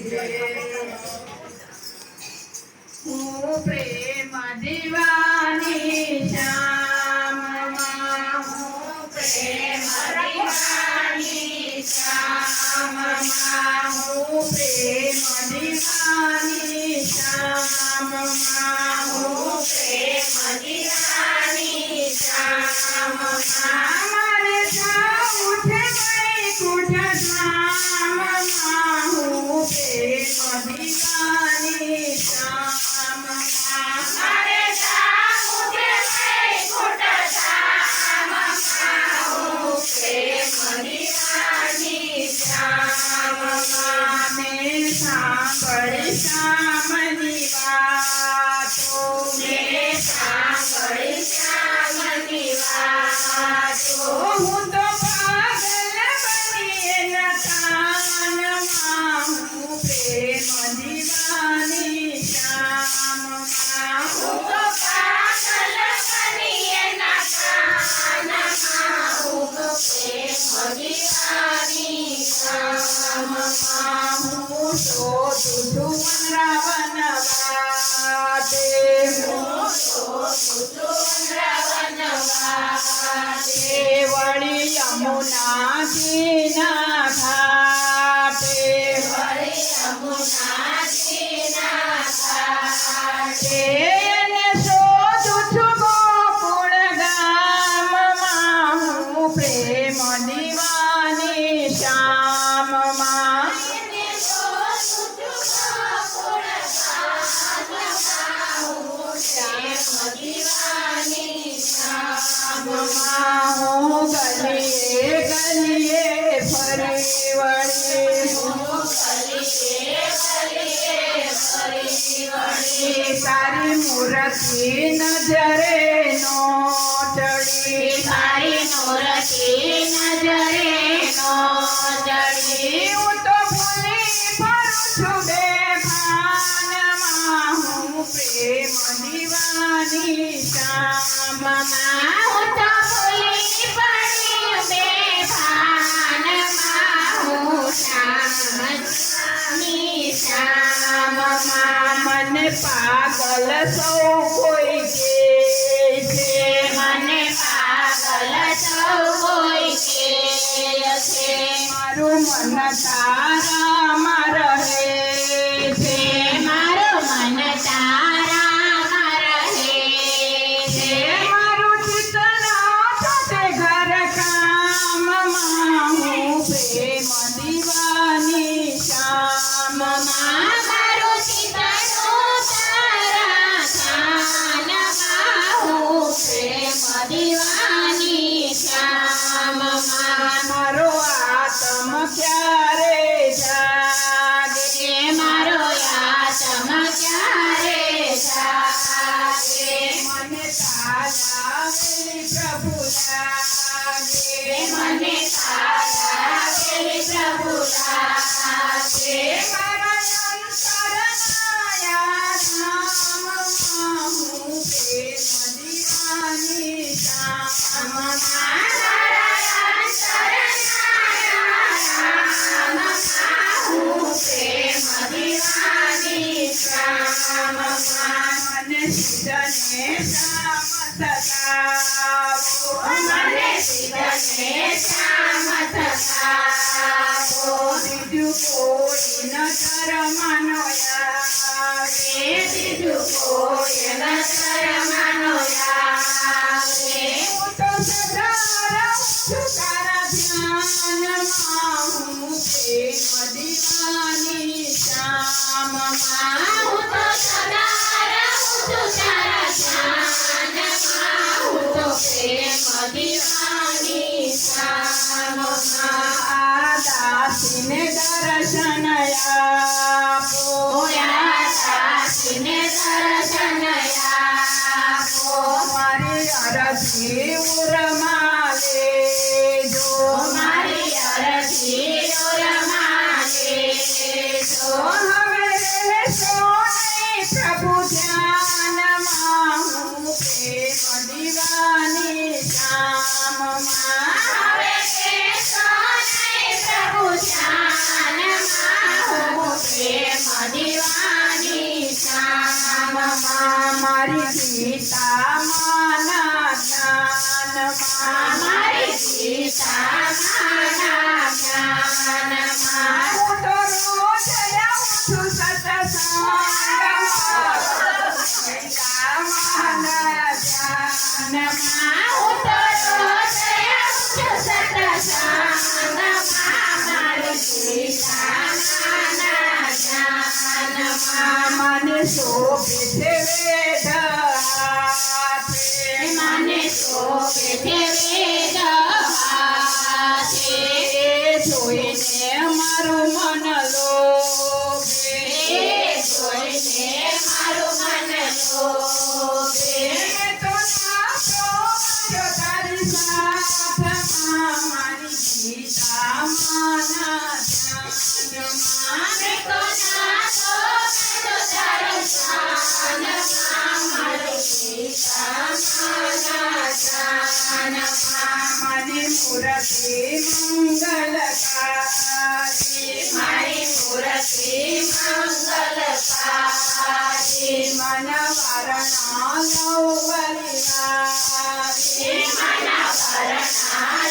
હું પ્રેમ દીવાની શ્યામ હું પ્રેમ દીવાની શ્યામ હું પ્રેમ દીવાની શ્યામ હું પ્રેમ દીવાની શ્યામ મારે જાવું છે વૈકુંઠ ધામ હું પ્રેમ દીવાની શ્યામ મારે જાવું છે વૈકુંઠ ધામ હું પ્રેમ દીવાની શ્યામ મેં સાંભળી શ્યામની વાતો મેં સાંભળી શ્યામની વાતો હું તો પાગલ બની એના તાનમાં હું પ્રેમ દીવાની શ્યામ હું તો પાગલ બની એના તાનમાં હું તો પ્રેમ દીવાની શ્યામ હું શોધું છું વનરાવન વાટે હું શોધું છું વનરાવન વાટે વળી યમુનાજીના ઘાટે વળી યમુનાજીના ઘાટે એને શોધું છું ગોકુળ ગામમાં હું પ્રેમ દીવાની શ્યામમાં હું ગલીએ ગલીએ ફરી વળી તારી મૂર્તિ નજરે નો ચડી તારી મૂર્તિ નજરે નો ચડી હું તો ભૂલી ફરું છું બેભાનમાં હું પ્રેમ દીવાની શ્યામમાં હું તો ભૂલી પડી બેભાનમાં હું શ્યામની શ્યામમાં મને પાગલ સૌ કોઈ કહે છે મને પાગલ સૌ કોઈ કહે છે મારું મન તારામાં રહે છે મારું મન તારામાં રહે છે મારું ચિત્ત સાથે ઘર કામમાં હું પ્રેમ દીવાની શ્યામમાં મારું ચિત્ત તારા ખાનમાં હું પ્રેમ દીવાની શ્યામમાં મારો આત્મ ક્યારે જાગે મારો આત્મ ક્યારે જાગે મને તારાવેલી પ્રભુ લાગે મને તારાવેલી પ્રભુ લાગે મારા અંતરના ધામમાં હું પ્રેમ દીવાની શ્યામમાં મને સિદ્ધને શ્યામ થકાવો મને સિદ્ધને શ્યામ થકાવો બીજું કોઈ નજરમાં નો આવે બીજું કોઈ નજરમાં નો આવે હું તો સદા રહું છું તારા ધ્યાનમાં હું પ્રેમ દીવાની શ્યામમાં હું તો સદા રહું છું તારા ધ્યાનમાં હું તો પ્રેમ દીવાની શ્યામમાં આ દાસીને દર્શન આપો આ દાસીને દર્શન આપો મારી અરજ ગીતામાંના ધ્યાનમાં મને શોભે છે વેદ હાથે મને શોભે છે વેદ હાથે જોઈને મારું મન લોભે જોઈને મારું મન લોભે તો નાચો તારી સાથમાં મારી ગીતામાંના ધ્યાનમાં મેં તો નાચો તારી શાનમાં મારી ગીતામાંના ધ્યાનમાં મને મૂર્તિ મંગલકારી મારી મૂર્તિ મંગલકારી મન વરણા લૌવરિવારી મન વરણા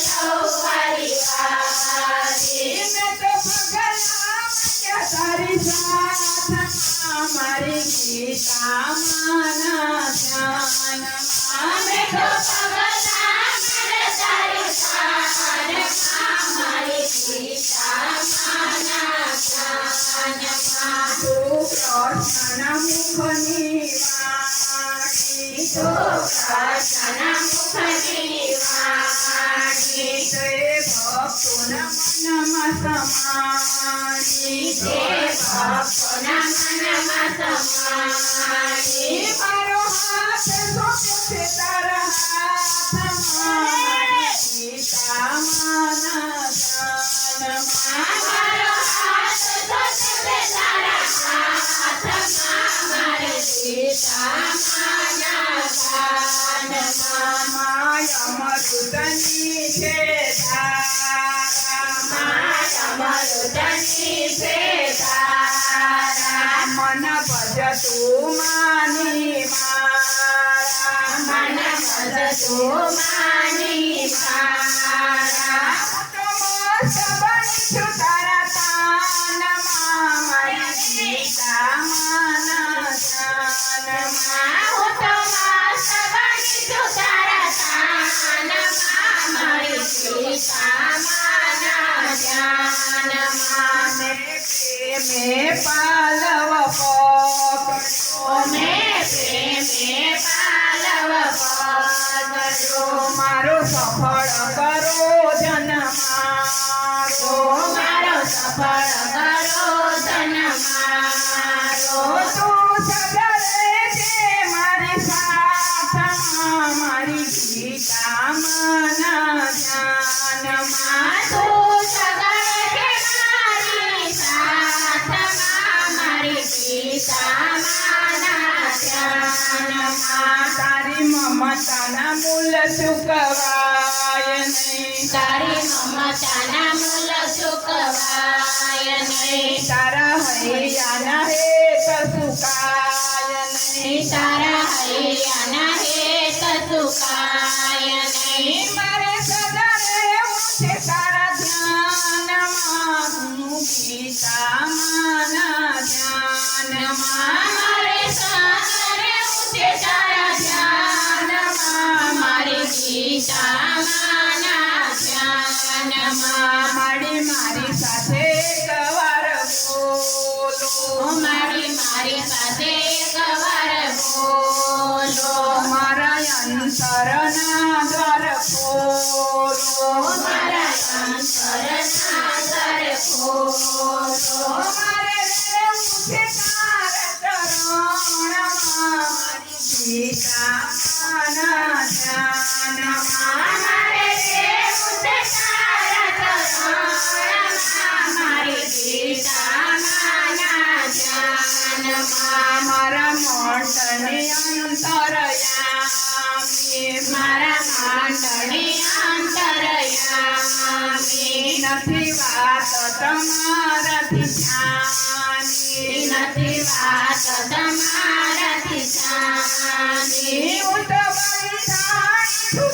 લૌવરિવારી મેં તો ભગલા તારી સાથમાં મારી ગીતામાંના ધ્યાનમાં મેં તો પગલા તારી શાનમાં મારી ગીતામાંના ધ્યાનમાં તું કૃષ્ણ મુખની વાણી તો કૃષ્ણ મુખની વાણી તે ભક્તોના મનમાં સમાણી તે ભક્તોના મનમાં સમાણી મારો હાથ સોંપ્યો છે તારા હાથમાં ગીતામાંના ધ્યાનમાં મારો હાથ ધોશે તારા હાથમાં મારી ગીતામાંના ધ્યાનમાં માય અમૃતની છે ધારા મરુદની છે તારા મન ભજતું માની મારા મન ભજતું માની મારા છું તારા તાનમાં મારી ગીતામાંના ધ્યાનમાં હું તો મસ્ત બની છું તારા તાનમાં મારી ગીતામાંના ધ્યાનમાં મેં પાલવ પકડ્યો મેં પ્રેમે પાલવ પકડ્યો મારો સફળ કરો જન્મારો મારો સફળ કરો ધન મારો તું સદરે છે મારી સાથમાં મારી ગીતામાંના ધ્યાનમાં તું સગળ છે મારી સાથમાં મારી ગીતામાંના ધ્યાનમાં તારી મમતાના મૂલ ચૂકવાય નહીં તારી મમતાના મૂલ ચૂકવાય નહીં તારા હૈયાના હેત સુકાય નહીં તારા હૈયાના હેત સુકાય નહીં મારે સદા રહેવું છે તારા ધ્યાનમાં હું ગીતામાંના ધ્યાનમાં મારે સાગરે ઉઠે તારા ધ્યાનમાં મારી ગીતામાંના ધ્યાનમાં મારી સાથે એકવાર બોલો મારી સાથે એકવાર બોલો મારા અંતરના દ્વાર ખોલો મારા અંતરના દ્વાર ખોલો મારે રહેવું છે તારા ચરણમાં મારી ગીતામાંના ધ્યાનમાં મારે રહેવું છે તારા ચરણમાં મારી ગીતામાંના ધ્યાનમાં મારા મોટને અંતરયામી મારા માંડણી અંતરયામી નથી વાત તમારાથી જાની નથી વાત તમારાથી જાણી હું તો બંધાણી છું